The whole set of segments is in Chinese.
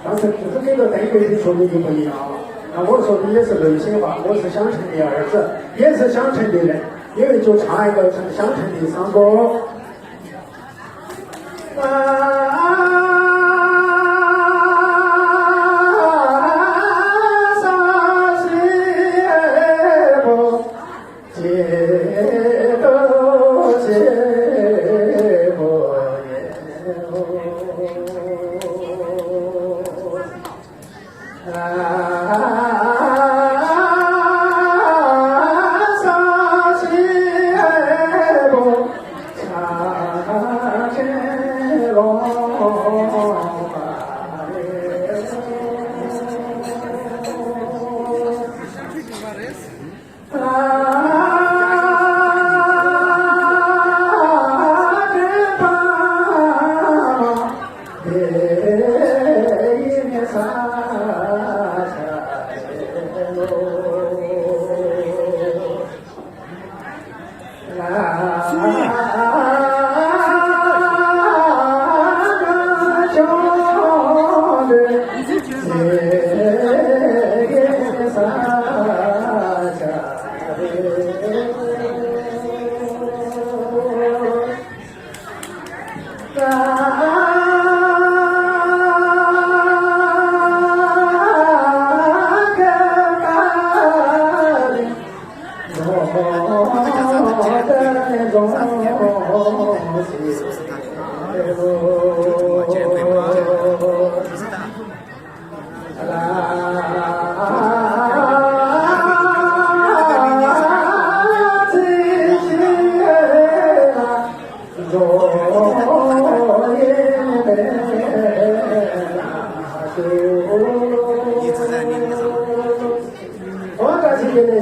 但是只是给了对对的说的就不一样了。那我说的也是内心话，我是想成的儿子，也是想成的人，因为就差一个想成的三哥。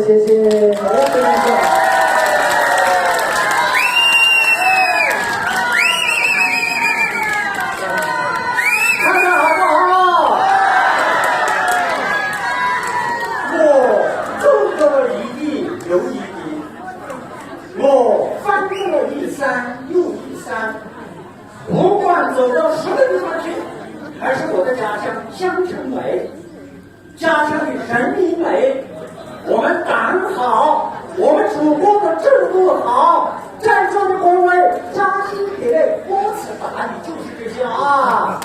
谢谢。看看好不好？我走得一地又一地，我翻过了一山又一山，不管走到什么地方去，还是我的家乡乡城美，家乡的人民美。我们党好，我们祖国的制度好，在座的各位扎心铁背，多次打理就是这些啊。